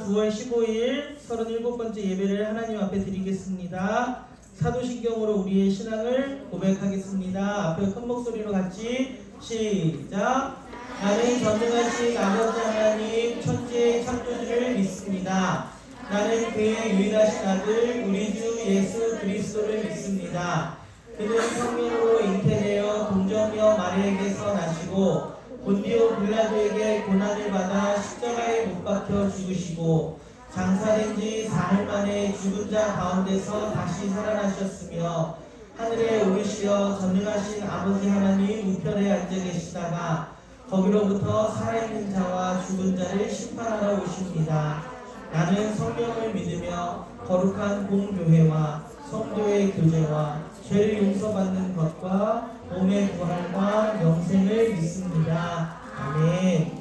9월 15일 37번째 예배를 하나님 앞에 드리겠습니다. 사도신경으로 우리의 신앙을 고백하겠습니다. 앞에 큰 목소리로 같이 시작. 나는 전능하신 아버지 하나님 천지의 창조주를 믿습니다. 나는 그의 유일하신 아들 우리 주 예수 그리스도를 믿습니다. 그는 성령으로 잉태되어 동정녀 마리아에게서 나시고 본디오 빌라도에게 고난을 받아 십자가에 못 박혀 죽으시고 장사된 지 사흘 만에 죽은 자 가운데서 다시 살아나셨으며 하늘에 오르시어 전능하신 아버지 하나님 우편에 앉아 계시다가 거기로부터 살아있는 자와 죽은 자를 심판하러 오십니다. 나는 성령을 믿으며 거룩한 공교회와 성도의 교제와 죄를 용서받는 것과 몸의 부활과 영생을 믿습니다. 아멘.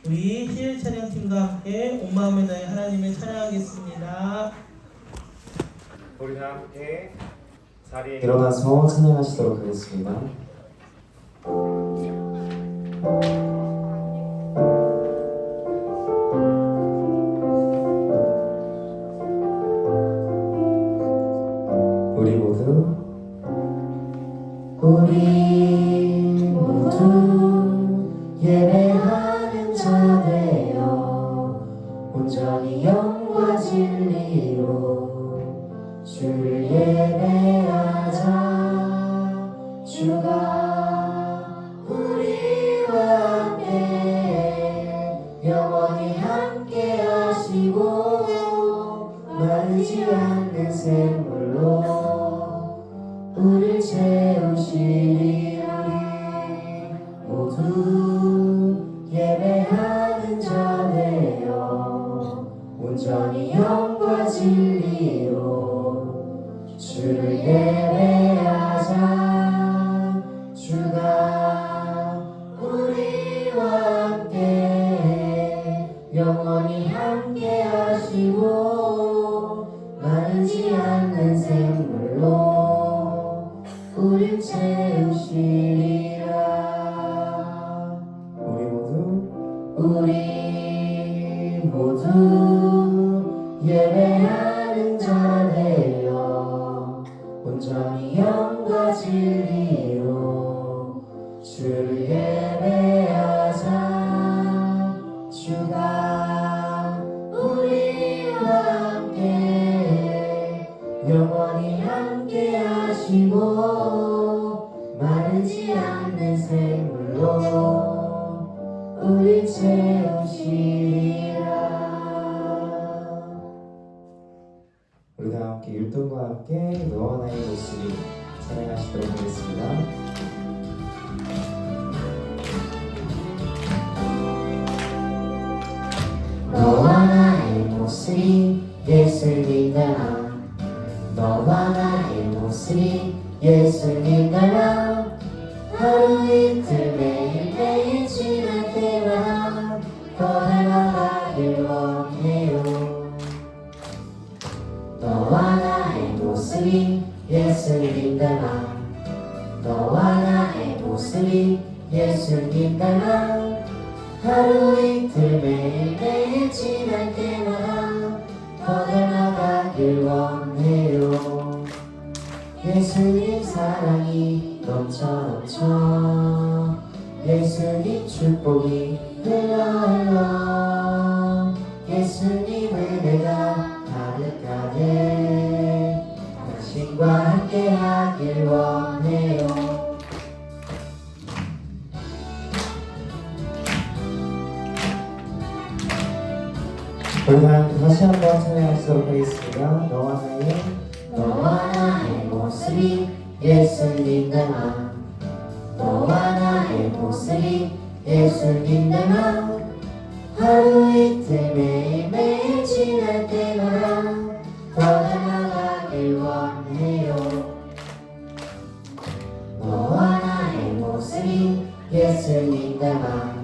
우리 시일 찬양팀과 함께 온 마음을 다해 하나님을 찬양하겠습니다. 우리 다 함께 자리에 일어나서 찬양하시도록 하겠습니다. 우리 모두 예배하는 자 되어 온전히 영과 진리로 주를 예배하자. 주가 우리와 함께 영원히 함께 하시고 마르지 않는 샘물로 우릴 채우시리. 모두 예배하는 자 되어 온전히 영과 진리로 주를 예배하자. 주가 우리와 함께 영원히 함께 하시고 마르지 않는 샘물로 우릴 채우시리라. 우리 모두 예배하는 자 되어 온전히 영과 진리로 주를 예배하자. 주가 우리와 함께 영원히 함께 하시고 마르지 않는 샘물로 우릴 채우시리라. 우리 다 함께 율동과 함께 너와 나의 모습이 찬양하시도록 하겠습니다. 너와 나의 모습이 예수님 닮아. 너와 나의 모습이 예수님 닮아. 하루 이틀 매일매일 지날 때마다 더 닮아가길 원해요. 너와 나의 모습이 예수님 닮아. 너와 나의 모습이 예수님 닮아. 하루 이틀 매일매일 지날 때마다 더 닮아가길 원해요. 예수님 사랑이 넘쳐 예수님 축복이 흘러 예수님 은혜가 가득하게 당신과 함께 하길 원해요. 우리 다시 한번 찬양하시도록 하겠습니다. 너와 나의 모습이 예수님 닮아. 너와 나의 모습이 예수님 닮아. 하루 이틀 매일매일 지날 때마다 더 닮아가길 원해요. 너와 나의 모습이 예수님 닮아.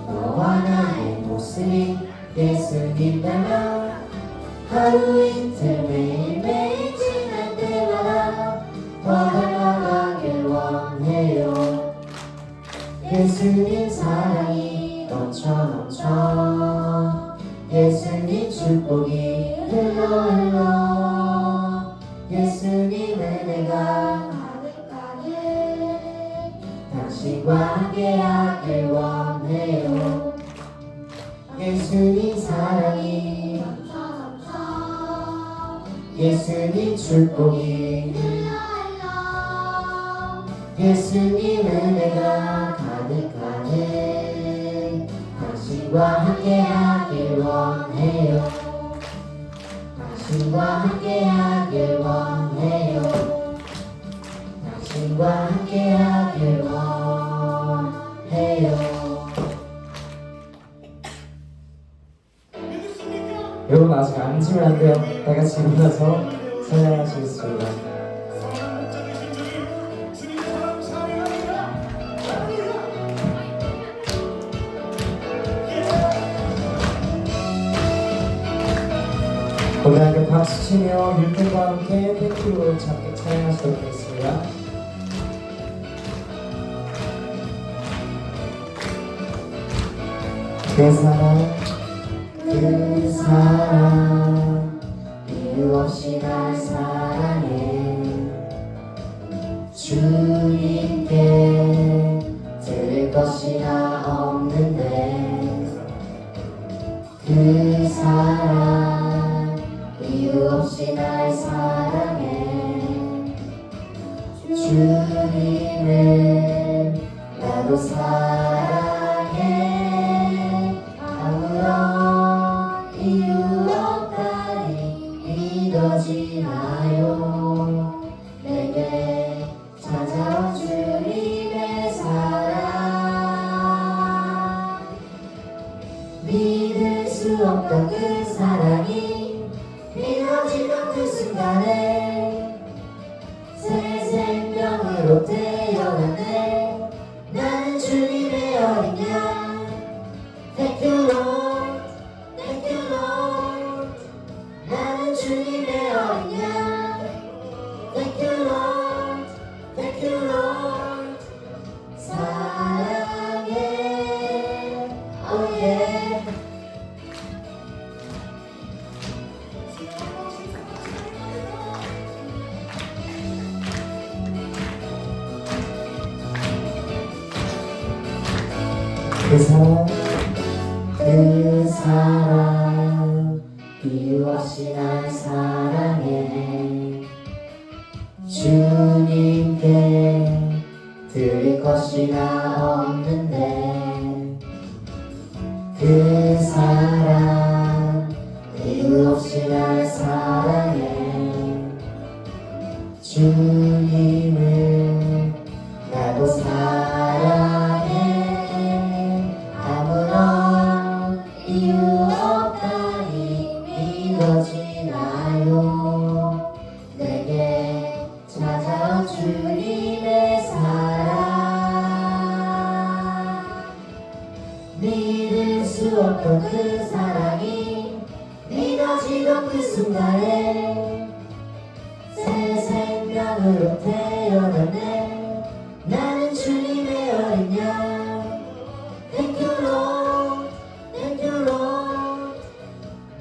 너와 나의 모습이 예수님 닮아. 하루 이틀 매일매일 지날 때마다 더 닮아가길 원해요. 예수님 사랑이 넘쳐 예수님 축복이 흘러 예수님 은혜가 가득가득 당신과 함께하길 원해요. 예수님 사랑이 넘쳐 예수님 축복이 흘러 예수님 은혜가 가득가득 당신과 함께하길 원해요. 당신과 함께하길 원해요. 당신과 함께하길 원해요. 여러분 아직 앉으면 안 돼요. 다 같이 일어나서 찬양하시겠습니다. 우리 함께 박수 치며 율동과 함께 팬티로 함께 찬양하시도록 하겠습니다. 그 사랑 이유 없이 날 사랑해 주님께 드릴 것이 나 없는데 그 사랑 이유 없이 날 사랑해 주님을 나도 사랑해 아무런 이유 없다니 믿어지나요 내게 찾아온 주님의 사랑 믿을 수 없던 그 사랑이 믿어지던 그 순간에 새 생명으로 태어났네 나는 주님의 어린 양 Thank you Lord, Thank you Lord 나는 주님의 어린 양 Thank you Lord, Thank you Lord 사랑해 Oh yeah 그 사랑 이유 없이 날 사랑해 주님께 드릴 것이 나 없는데 그 사랑 이유 없이 날 사랑해 주님을 나도 사랑해 아무런 이유 없다니 믿어지나요 내게 찾아온 주님의 사랑 믿을 수 없던 그 사랑이 믿어지던 그 순간에 새 생명으로 태어났네 나는 주님의 어린 양 Thank you Lord, Thank you Lord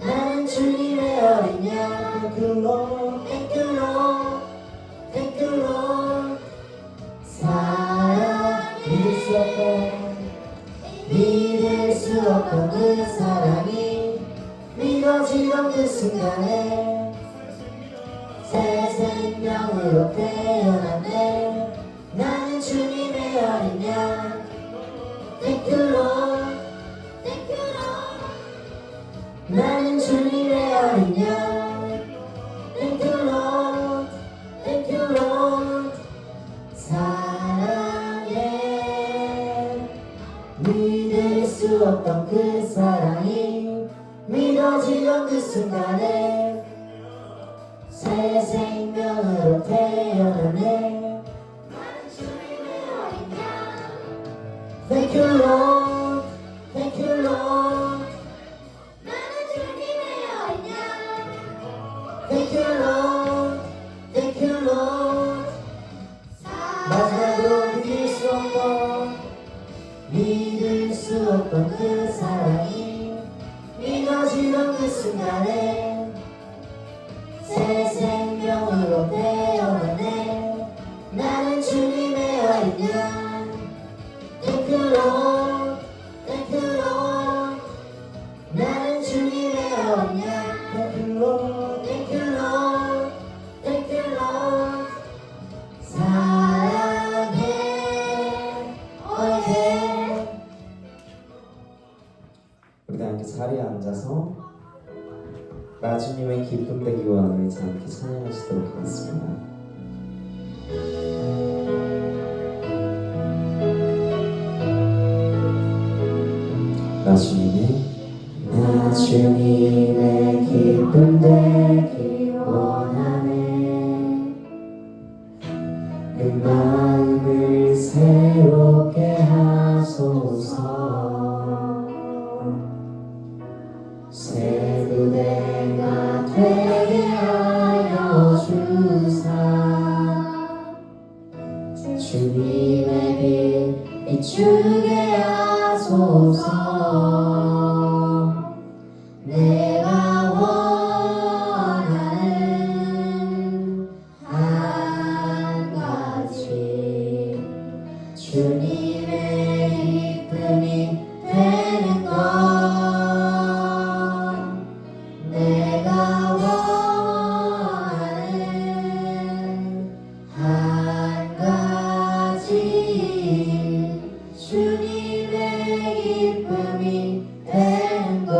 나는 주님의 어린 양 Thank you Lord, Thank you Lord, Thank you Lord 사랑 믿을 수 없던 그 사랑이 믿어지던 그 순간에 새 생명으로 태어났네 나는 주님의 어린 양 Thank you Lord, Thank you Lord 나는 주님의 어린 양 Thank you Lord, Thank you Lord 사랑해 믿을 수 없던 그 사랑이 믿어지던 그 순간에 새 생명으로 태어났네 나는 주님의 어린 양 Thank you Lord, Thank you Lord 나는 주님의 어린 양 Thank you Lord, Thank you Lord 마지막으로 믿을 수 없던 그 사랑이 믿어지던 어려운 그 순간에 새 생명으로 태어나네. 나는 주님의 어린 양. Thank you Lord, Thank you Lord. 나는 주님의 어린 양. Thank you Lord, Thank you Lord, Thank you Lord. 사랑해, 어예. 우리 다 함께 자리에 앉아서 나 주님의 기쁨 되기 원하는 자 함께 찬양하시도록 하겠습니다. 나 주님의 기쁨 되기 원하네. 그 마음을 새롭게 하소서. 새 부대가 되게 하여 주사. 주님의 빛 비추게 하소서. 내가 원하는 한 가지 주님의 기쁨이 되는 것. 내가 원하는 한 가지 주님의 기쁨이 되는 것.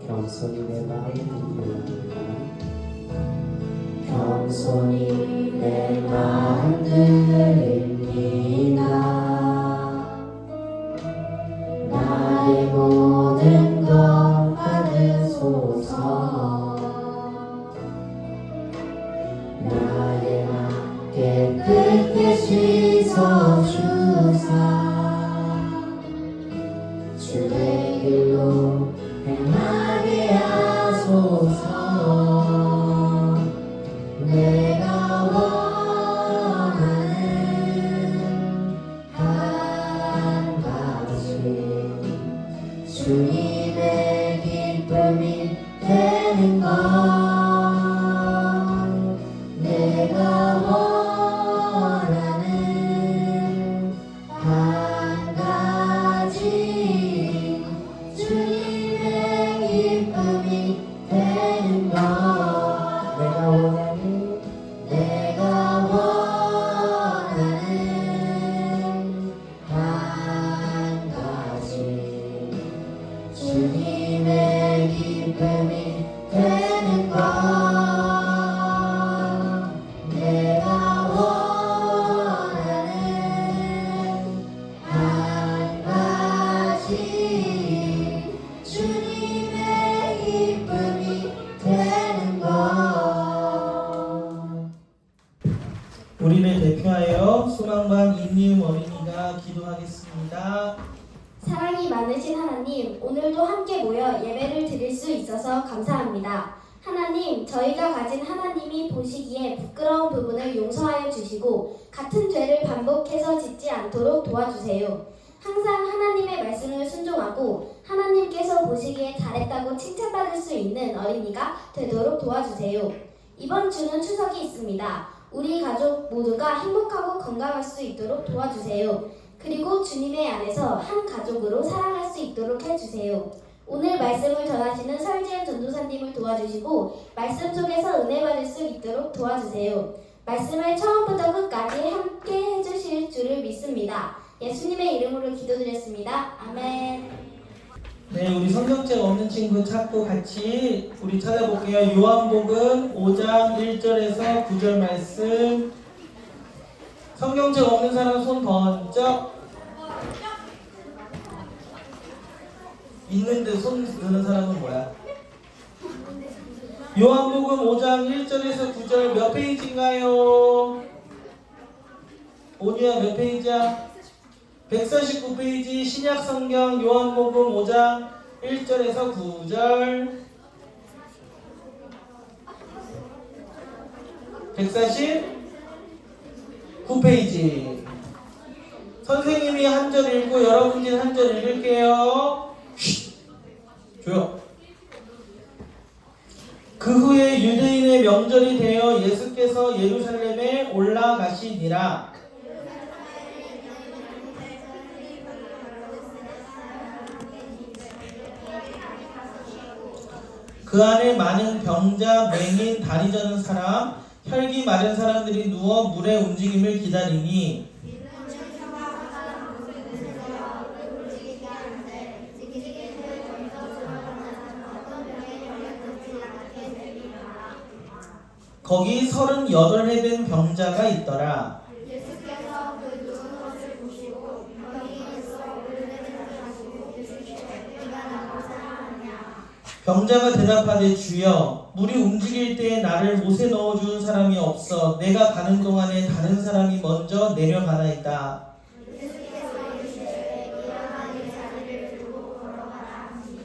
겸손히 내 마음을 드립니다. 겸손히 내 마음 드립니다. 나의 모든 것 받으소서. 나의 맘 깨끗게 씻어주사. 주의 길로 행하게 하소서. 내가 원하는 한 가지 주님의 기쁨이 되는 것. 내가 원하는 한 가지 주님의 기쁨이 되는 것. 내가 원하는 한 가지 주님의 기쁨이 되는 것. 내가 원하는 한 가지 주님의 기쁨이 되는 것. 우리를 대표하여 소망반 임리움 어린이가 기도하겠습니다. 사랑이 많으신 하나님, 오늘도 함께 모여 예배를 드릴 수 있어서 감사합니다. 하나님, 저희가 가진 하나님이 보시기에 부끄러운 부분을 용서하여 주시고 같은 죄를 반복해서 짓지 않도록 도와주세요. 항상 하나님의 말씀을 순종하고 하나님께서 보시기에 잘했다고 칭찬받을 수 있는 어린이가 되도록 도와주세요. 이번 주는 추석이 있습니다. 우리 가족 모두가 행복하고 건강할 수 있도록 도와주세요. 그리고 주님의 안에서 한 가족으로 살아갈 수 있도록 해주세요. 오늘 말씀을 전하시는 설지현 전도사님을 도와주시고 말씀 속에서 은혜 받을 수 있도록 도와주세요. 말씀을 처음부터 끝까지 함께 해주실 줄을 믿습니다. 예수님의 이름으로 기도드렸습니다. 아멘. 네, 우리 성경책 없는 친구 찾고 같이 우리 찾아볼게요. 요한복음 5장 1절에서 9절 말씀. 성경책 없는 사람 손 번쩍. 있는데 손 드는 사람은 뭐야? 요한복음 5장 1절에서 9절 몇 페이지인가요? 오니야 몇 페이지야? 149페이지 신약성경 요한복음 5장 1절에서 9절 149페이지 선생님이 한 절 읽고 여러분들이 한 절 읽을게요. 조용. 그 후에 유대인의 명절이 되어 예수께서 예루살렘에 올라가시니라. 그 안에 많은 병자, 맹인, 다리 저는 사람, 혈기 마른 사람들이 누워 물의 움직임을 기다리니 거기 38해 된 병자가 있더라. 병자가 대답하되 주여 물이 움직일 때에 나를 못에 넣어주는 사람이 없어 내가 가는 동안에 다른 사람이 먼저 내려가나이다.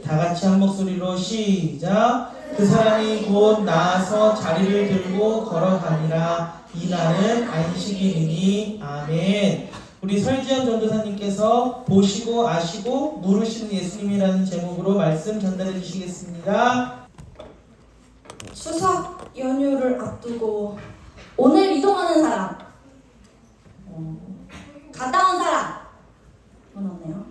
다 같이 한 목소리로 시작. 그 사람이 곧 나아서 자리를 들고 걸어가니라. 이날은 안식일이니. 아멘. 우리 설지현 전도사님께서 보시고 아시고 물으시는 예수님이라는 제목으로 말씀 전달해 주시겠습니다. 추석 연휴를 앞두고 오늘 이동하는 사람, 갔다 온 사람, 없네요.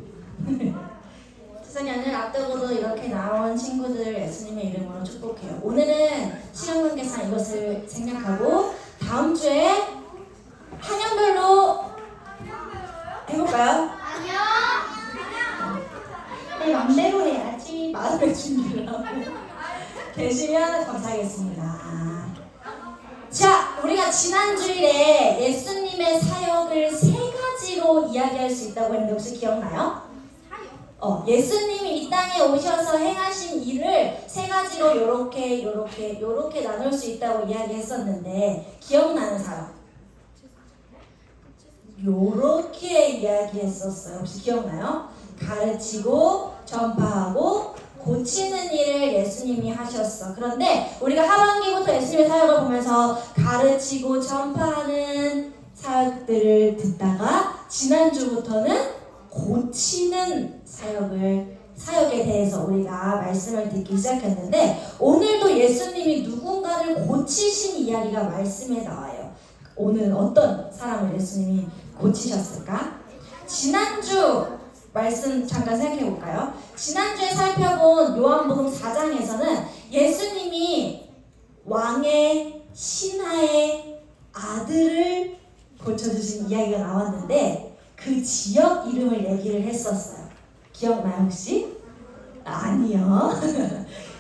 추석 연휴를 앞두고도 이렇게 나온 친구들 예수님의 이름으로 축복해요. 오늘은 시간 관계상 이것을 생략하고 다음 주에 한영별로 해볼까요? 내 맘대로 해야지. 마음의 준비를 하고 계시면 감사하겠습니다. 자, 우리가 지난 주일에 예수님의 사역을 3가지로 이야기할 수 있다고 했는데 혹시 기억나요? 예수님이 이 땅에 오셔서 행하신 일을 3가지로 요렇게 나눌 수 있다고 이야기했었는데 기억나는 사람? 요렇게 이야기했었어요. 혹시 기억나요? 가르치고 전파하고 고치는 일을 예수님이 하셨어. 그런데 우리가 하반기부터 예수님의 사역을 보면서 가르치고 전파하는 사역들을 듣다가 지난주부터는 고치는 사역에 대해서 우리가 말씀을 듣기 시작했는데 오늘도 예수님이 누군가를 고치신 이야기가 말씀에 나와요. 오늘 어떤 사람을 예수님이 고치셨을까? 지난주 말씀 잠깐 생각해 볼까요? 지난주에 살펴본 요한복음 4장에서는 예수님이 왕의 신하의 아들을 고쳐주신 이야기가 나왔는데 그 지역 이름을 얘기를 했었어요. 기억나요 혹시? 아니요.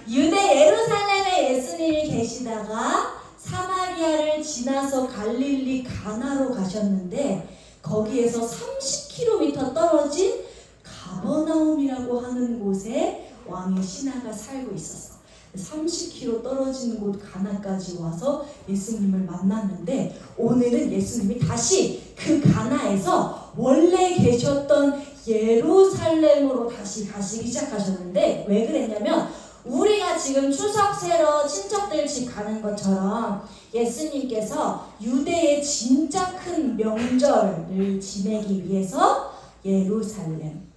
유대 예루살렘에 예수님이 계시다가 사마리아를 지나서 갈릴리 가나로 가셨는데 거기에서 30km 떨어진 가버나움이라고 하는 곳에 왕의 신하가 살고 있었어. 30km 떨어진 곳 가나까지 와서 예수님을 만났는데 오늘은 예수님이 다시 그 가나에서 원래 계셨던 예루살렘으로 다시 가시기 시작하셨는데 왜 그랬냐면 우리가 지금 추석 세러 친척들 집 가는 것처럼 예수님께서 유대의 진짜 큰 명절을 지내기 위해서 예루살렘,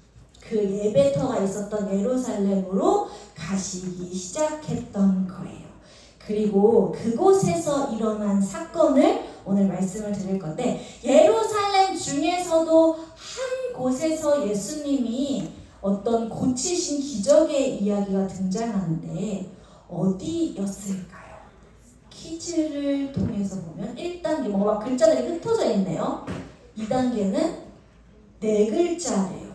그 예배터가 있었던 예루살렘으로 가시기 시작했던 거예요. 그리고 그곳에서 일어난 사건을 오늘 말씀을 드릴 건데 예루살렘 중에서도 한 곳에서 예수님이 어떤 고치신 기적의 이야기가 등장하는데 어디였을까요? 퀴즈를 통해서 보면 1단계 막 글자들이 흩어져 있네요. 2단계는 4글자래요.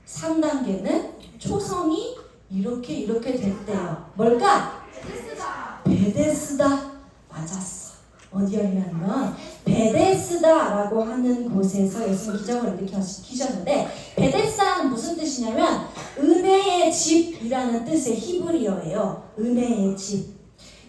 3단계는 초성이 이렇게 됐대요. 뭘까? 베데스다. 맞았어. 어디였냐면 베데스다라고 하는 곳에서 예수님 기적을 일으키셨는데 베데스다는 무슨 뜻이냐면 은혜의 집이라는 뜻의 히브리어예요. 은혜의 집.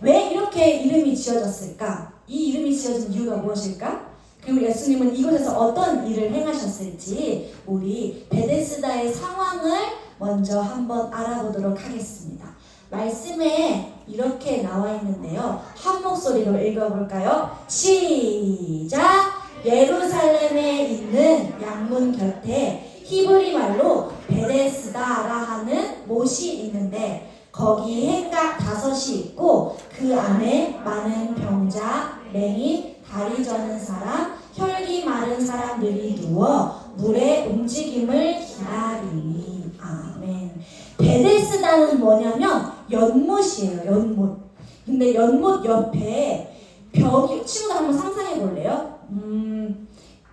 왜 이렇게 이름이 지어졌을까? 이 이름이 지어진 이유가 무엇일까? 그리고 예수님은 이곳에서 어떤 일을 행하셨을지 우리 베데스다의 상황을 먼저 한번 알아보도록 하겠습니다. 말씀에 이렇게 나와 있는데요. 한 목소리로 읽어볼까요? 시작! 예루살렘에 있는 양문 곁에 히브리 말로 베데스다라 하는 못이 있는데 거기 행각 5이 있고 그 안에 많은 병자, 맹인, 다리 저는 사람, 혈기 마른 사람들이 누워 물의 움직임을 기다리니. 아멘. 베데스다는 뭐냐면 연못이에요. 연못. 근데 연못 옆에 벽이, 친구들 한번 상상해 볼래요?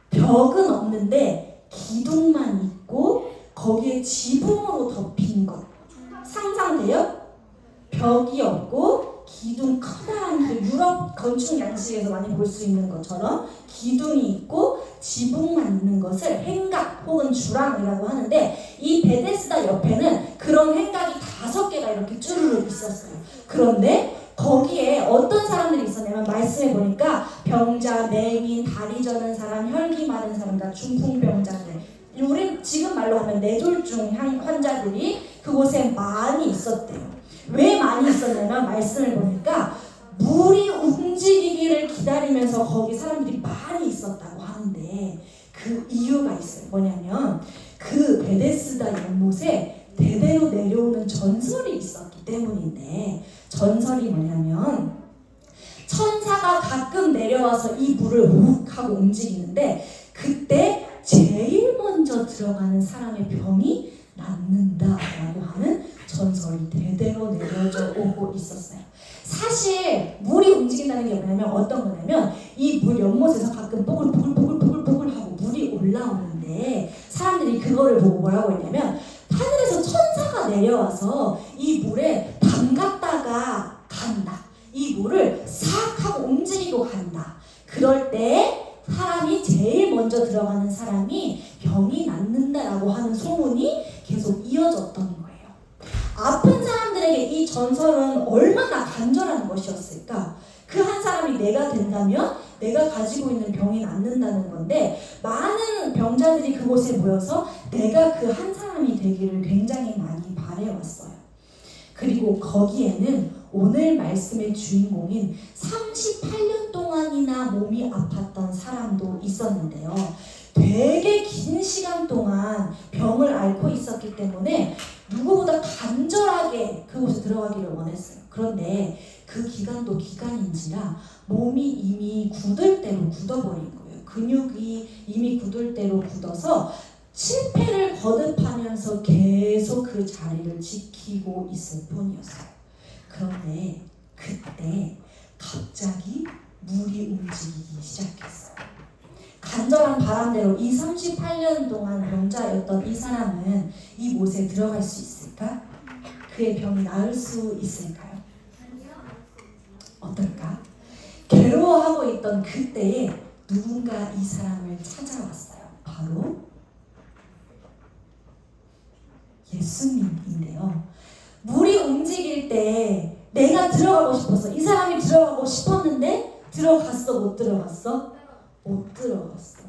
벽은 없는데 기둥만 있고 거기에 지붕으로 덮인 것. 상상돼요? 벽이 없고 기둥, 커다란 그 유럽 건축 양식에서 많이 볼 수 있는 것처럼 기둥이 있고 지붕만 있는 것을 행각 혹은 주랑이라고 하는데, 이 베데스다 옆에는 그런 행각이 5개가 이렇게 쭈르륵 있었어요. 그런데 거기에 어떤 사람들이 있었냐면, 말씀해 보니까 병자, 맹인, 다리 저는 사람, 혈기 마른 사람, 다 중풍병자들, 우리 지금 말로 하면 뇌졸중 환자들이 그곳에 많이 있었대요. 왜 많이 있었냐면, 말씀을 보니까 물이 움직이기를 기다리면서 거기 사람들이 많이 있었다고 하는데, 그 이유가 있어요. 뭐냐면 그 베데스다 연못에 대대로 내려오는 전설이 있었기 때문인데, 전설이 뭐냐면 천사가 가끔 내려와서 이 물을 욱 하고 움직이는데 그때 제일 먼저 들어가는 사람의 병이 낫는다라고 하는 전설이 대대로 내려져 오고 있었어요. 사실 물이 움직인다는 게 뭐냐면 어떤 거냐면, 이 물 연못에서 가끔 뽀글뽀글 하고 물이 올라오는데 사람들이 그거를 보고 뭐라고 했냐면, 하늘에서 천사가 내려와서 이 물에 담갔다가 간다. 이 물을 싹 하고 움직이고 간다. 그럴 때 사람이 제일 먼저 들어가는 사람이 병이 낫는다라고 하는 소문이 계속 이어졌던 거예요. 아픈 사람들에게 이 전설은 얼마나 간절한 것이었을까? 그 한 사람이 내가 된다면 내가 가지고 있는 병이 낫는다는 건데, 많은 병자들이 그곳에 모여서 내가 그 한 사람이 되기를 굉장히 많이 바래왔어요. 그리고 거기에는 오늘 말씀의 주인공인 38년 동안이나 몸이 아팠던 사람도 있었는데요. 되게 긴 시간 동안 병을 앓고 있었기 때문에 누구보다 간절하게 그곳에 들어가기를 원했어요. 그런데 그 기간도 기간인지라 몸이 이미 굳을 대로 굳어버린 거예요. 근육이 이미 굳을 대로 굳어서 실패를 거듭하면서 계속 그 자리를 지키고 있을 뿐이었어요. 그런데 그때 갑자기 물이 움직이기 시작했어요. 간절한 바람대로 이 38년 동안 병자였던 이 사람은 이 못에 들어갈 수 있을까? 그의 병이 나을 수 있을까요? 어떨까? 괴로워하고 있던 그때에 누군가 이 사람을 찾아왔어요. 바로 예수님인데요. 물이 움직일 때 내가 들어가고 싶었어. 이 사람이 들어가고 싶었는데 들어갔어? 못 들어갔어? 못 들어갔어.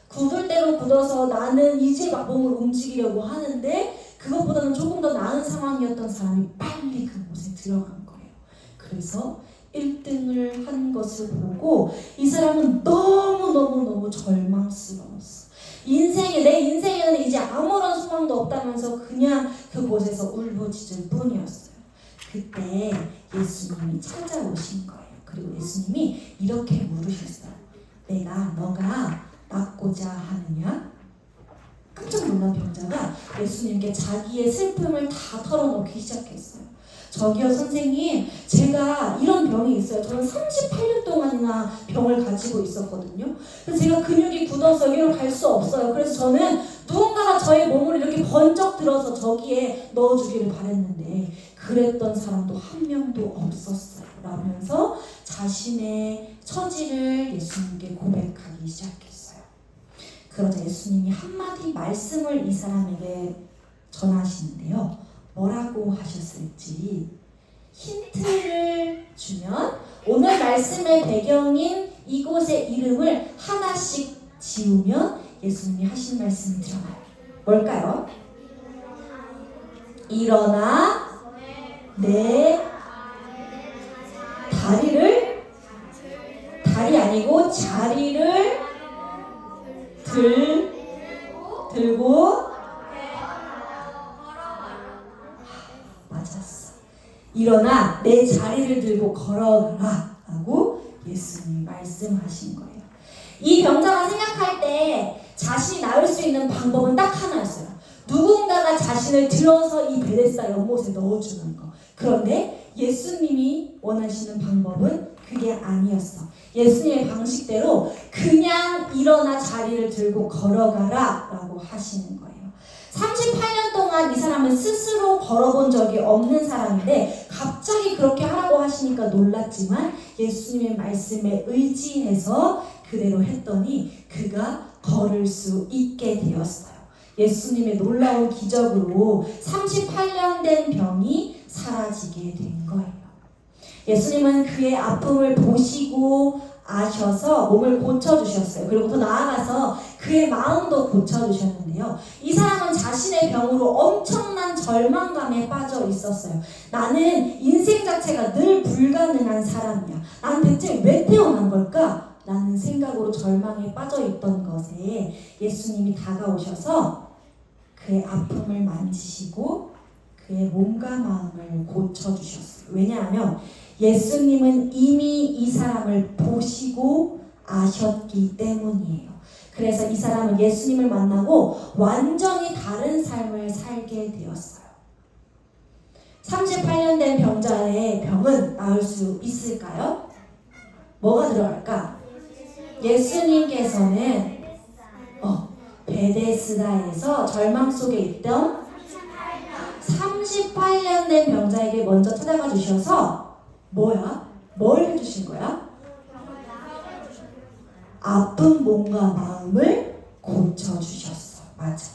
굳을 대로 굳어서 나는 이제 막 몸을 움직이려고 하는데 그것보다는 조금 더 나은 상황이었던 사람이 빨리 그곳에 들어간 거예요. 그래서 1등을 한 것을 보고 이 사람은 너무 절망스러웠어. 내 인생에는 이제 아무런 소망도 없다면서 그냥 그곳에서 울부짖을 뿐이었어요. 그때 예수님이 찾아오신 거예요. 그리고 예수님이 이렇게 물으셨어요. 너가 낫고자 하느냐? 깜짝 놀란 병자가 예수님께 자기의 슬픔을 다 털어놓기 시작했어요. 저기요 선생님, 제가 이런 병이 있어요. 저는 38년 동안이나 병을 가지고 있었거든요. 그래서 제가 근육이 굳어서 여기로 갈 수 없어요. 그래서 저는 누군가가 저의 몸을 이렇게 번쩍 들어서 저기에 넣어주기를 바랬는데 그랬던 사람도 한 명도 없었어요. 라면서 자신의 처지를 예수님께 고백하기 시작했어요. 그러자 예수님이 한마디 말씀을 이 사람에게 전하시는데요. 뭐라고 하셨을지 힌트를 주면, 오늘 말씀의 배경인 이곳의 이름을 하나씩 지우면 예수님이 하신 말씀이 들어가요. 뭘까요? 일어나 내 다리 아니고 자리를 들고 맞았어. 일어나 내 자리를 들고 걸어가라 라고 예수님이 말씀하신 거예요. 이 병자가 생각할 때 자신이 나을 수 있는 방법은 딱 하나였어요. 누군가가 자신을 들어서 이 베데스다 연못에 넣어주는 거. 그런데 예수님이 원하시는 방법은 그게 아니었어. 예수님의 방식대로 그냥 일어나 자리를 들고 걸어가라 라고 하시는 거예요. 38년 동안 이 사람은 스스로 걸어본 적이 없는 사람인데 갑자기 그렇게 하라고 하시니까 놀랐지만 예수님의 말씀에 의지해서 그대로 했더니 그가 걸을 수 있게 되었어요. 예수님의 놀라운 기적으로 38년 된 병이 사라지게 된 거예요. 예수님은 그의 아픔을 보시고 아셔서 몸을 고쳐주셨어요. 그리고 더 나아가서 그의 마음도 고쳐주셨는데요. 이 사람은 자신의 병으로 엄청난 절망감에 빠져 있었어요. 나는 인생 자체가 늘 불가능한 사람이야. 난 대체 왜 태어난 걸까? 라는 생각으로 절망에 빠져 있던 것에 예수님이 다가오셔서 그의 아픔을 만지시고 그의 몸과 마음을 고쳐주셨어요. 왜냐하면 예수님은 이미 이 사람을 보시고 아셨기 때문이에요. 그래서 이 사람은 예수님을 만나고 완전히 다른 삶을 살게 되었어요. 38년 된 병자의 병은 나을 수 있을까요? 뭐가 들어갈까? 예수님께서는 베데스다에서 절망 속에 있던 38년 된 병자에게 먼저 찾아가 주셔서 뭘 해주신 거야? 아픈 몸과 마음을 고쳐주셨어. 맞아.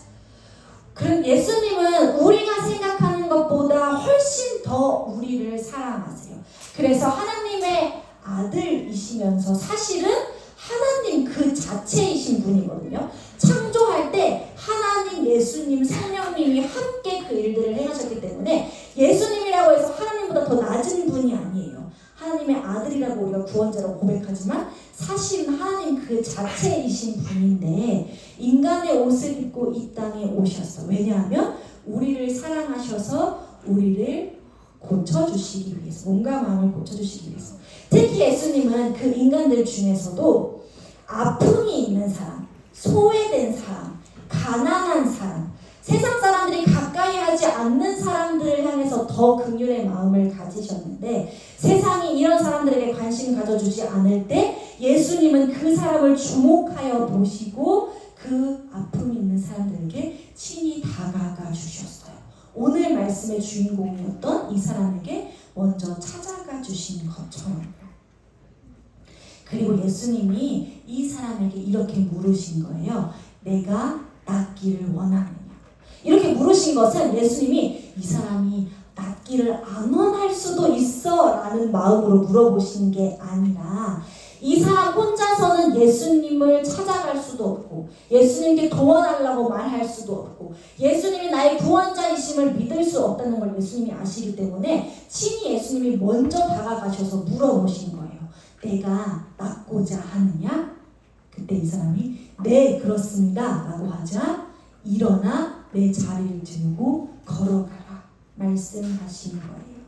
그럼 예수님은 우리가 생각하는 것보다 훨씬 더 우리를 사랑하세요. 그래서 하나님의 아들이시면서 사실은 하나님 그 자체이신 분이거든요. 창조할 때 하나님, 예수님, 성령님이 함께 그 일들을 행하셨기 때문에 예수님이라고 해서 하나님보다 더 낮은 분이 아니에요. 하나님의 아들이라고 우리가 구원자라고 고백하지만 사실은 하나님 그 자체이신 분인데 인간의 옷을 입고 이 땅에 오셨어. 왜냐하면 우리를 사랑하셔서 우리를 고쳐주시기 위해서, 몸과 마음을 고쳐주시기 위해서. 특히 예수님은 그 인간들 중에서도 아픔이 있는 사람, 소외된 사람, 가난한 사람, 세상 사람들이 가까이 하지 않는 사람들을 향해서 더 긍휼의 마음을 가지셨는데 세상이 이런 사람들에게 관심 가져주지 않을 때 예수님은 그 사람을 주목하여 보시고 그 아픔이 있는 사람들에게 친히 다가가 주셨어요. 오늘 말씀의 주인공이었던 이 사람에게 먼저 찾아가 주신 것처럼. 그리고 예수님이 이 사람에게 이렇게 물으신 거예요. 내가 낫기를 원하느냐? 이렇게 물으신 것은 예수님이 이 사람이 낫기를 안 원할 수도 있어 라는 마음으로 물어보신 게 아니라 이 사람 혼자서는 예수님을 찾아갈 수도 없고 예수님께 도와달라고 말할 수도 없고 예수님이 나의 구원자이심을 믿을 수 없다는 걸 예수님이 아시기 때문에 친히 예수님이 먼저 다가가셔서 물어보신 거예요. 내가 낫고자 하느냐? 그때 이 사람이 네 그렇습니다 라고 하자 일어나 내 자리를 들고 걸어가라 말씀하신 거예요.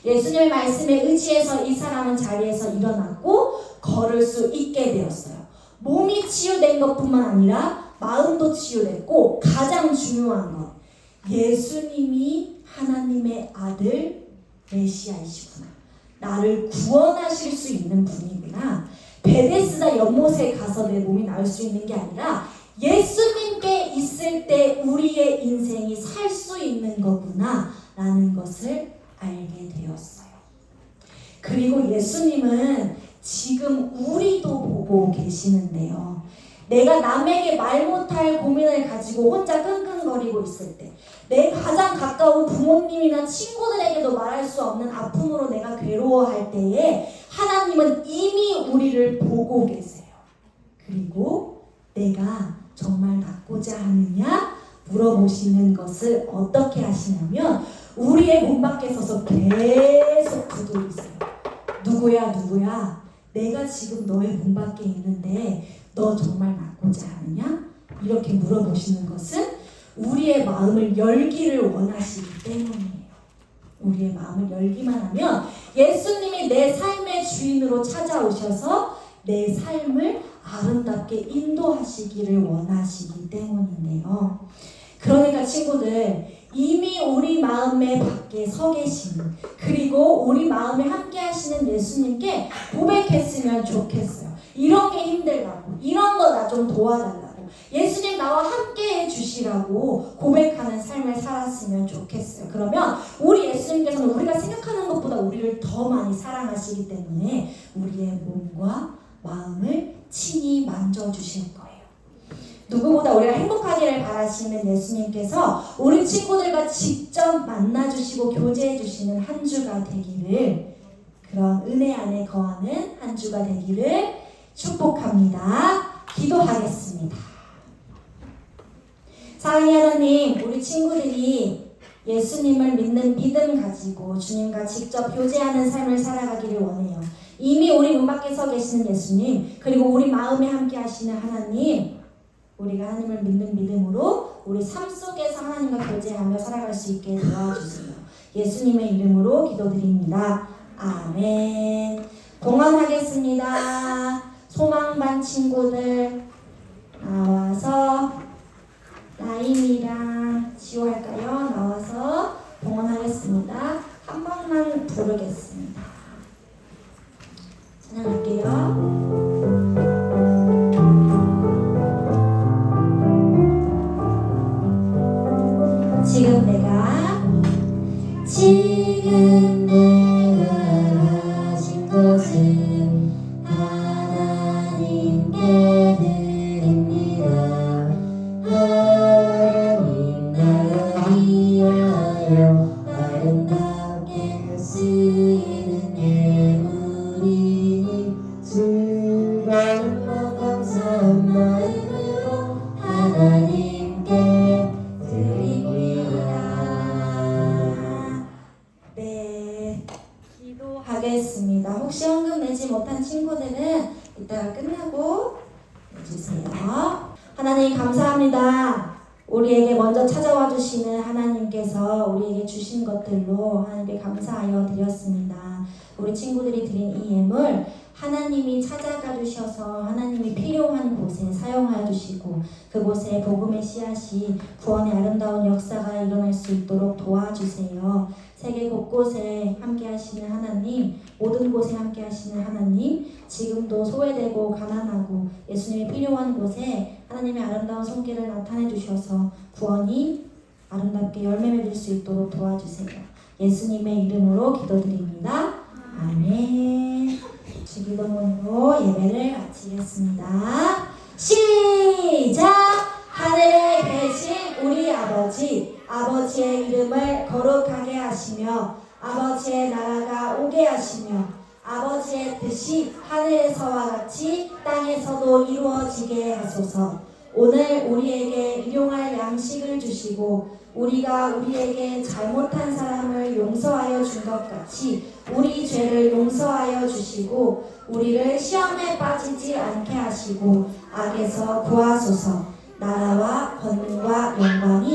예수님의 말씀에 의지해서 이 사람은 자리에서 일어났고 걸을 수 있게 되었어요. 몸이 치유된 것뿐만 아니라 마음도 치유됐고 가장 중요한 것 예수님이 하나님의 아들 메시아이시구나. 나를 구원하실 수 있는 분이구나. 베데스다 연못에 가서 내 몸이 나을 수 있는 게 아니라 예수님께 있을 때 우리의 인생이 살 수 있는 거구나 라는 것을 알게 되었어요. 그리고 예수님은 지금 우리도 보고 계시는데요. 내가 남에게 말 못할 고민을 가지고 혼자 끙끙거리고 있을 때 내 가장 가까운 부모님이나 친구들에게도 말할 수 없는 아픔으로 내가 괴로워할 때에 하나님은 이미 우리를 보고 계세요. 그리고 내가 정말 낫고자 하느냐 물어보시는 것을 어떻게 하시냐면 우리의 문 밖에 서서 계속 두드리세요. 누구야? 내가 지금 너의 문 밖에 있는데 너 정말 낫고자 하느냐? 이렇게 물어보시는 것은 우리의 마음을 열기를 원하시기 때문이에요. 우리의 마음을 열기만 하면 예수님이 내 삶의 주인으로 찾아오셔서 내 삶을 아름답게 인도하시기를 원하시기 때문인데요. 그러니까 친구들, 이미 우리 마음의 밖에 서 계신, 그리고 우리 마음에 함께 하시는 예수님께 고백했으면 좋겠어요. 이런 게 힘들다고, 이런 거 나 좀 도와달라고, 예수님 나와 함께 해주시라고 고백하는 삶을 살았으면 좋겠어요. 그러면 우리 예수님께서는 우리가 생각하는 것보다 우리를 더 많이 사랑하시기 때문에 우리의 몸과 마음을 친히 만져주실 거예요. 누구보다 우리가 행복하기를 바라시는 예수님께서 우리 친구들과 직접 만나주시고 교제해주시는 한 주가 되기를, 그런 은혜 안에 거하는 한 주가 되기를 축복합니다. 기도하겠습니다. 사랑의 하나님, 우리 친구들이 예수님을 믿는 믿음 가지고 주님과 직접 교제하는 삶을 살아가기를 원해요. 이미 우리 문 밖에 서 계시는 예수님, 그리고 우리 마음에 함께 하시는 하나님, 우리가 하나님을 믿는 믿음으로 우리 삶 속에서 하나님과 교제하며 살아갈 수 있게 도와주세요. 예수님의 이름으로 기도드립니다. 아멘. 동원하겠습니다. 소망반 친구들 나와서, 나임이랑 지호 할까요? 나와서 동원하겠습니다. 한 번만 부르겠습니다. 찬양할게요. 지금 내가 가진 것은 하나님께 드립니다. 하나님 나를 위하여 아름답게 쓰이는 예물이니 즐거운 감사한 마음으로 하나님께 하겠습니다. 혹시 헌금 내지 못한 친구들은 이따가 끝나고 내주세요. 하나님 감사합니다. 우리에게 먼저 찾아와 주시는 하나님께서 우리에게 주신 것들로 하나님께 감사하여 드렸습니다. 우리 친구들이 드린 이 예물 하나님이 찾아가 주셔서 하나님이 필요한 곳에 사용하여 주시고 그곳에 복음의 씨앗이 구원의 아름다운 역사가 일어날 수 있도록 도와주세요. 세계 곳곳에 함께 하시는 하나님, 모든 곳에 함께 하시는 하나님, 지금도 소외되고 가난하고 예수님이 필요한 곳에 하나님의 아름다운 손길을 나타내 주셔서 구원이 아름답게 열매 맺을 수 있도록 도와주세요. 예수님의 이름으로 기도드립니다. 아멘. 주기도문으로 예배를 마치겠습니다. 시작! 하늘에 계신 우리 아버지, 아버지의 이름을 거룩하게 하시며 아버지의 나라가 오게 하시며 아버지의 뜻이 하늘에서와 같이 땅에서도 이루어지게 하소서. 오늘 우리에게 일용할 양식을 주시고 우리가 우리에게 잘못한 사람을 용서하여 준 것 같이 우리 죄를 용서하여 주시고 우리를 시험에 빠지지 않게 하시고 악에서 구하소서. 나라와 권능과 영광이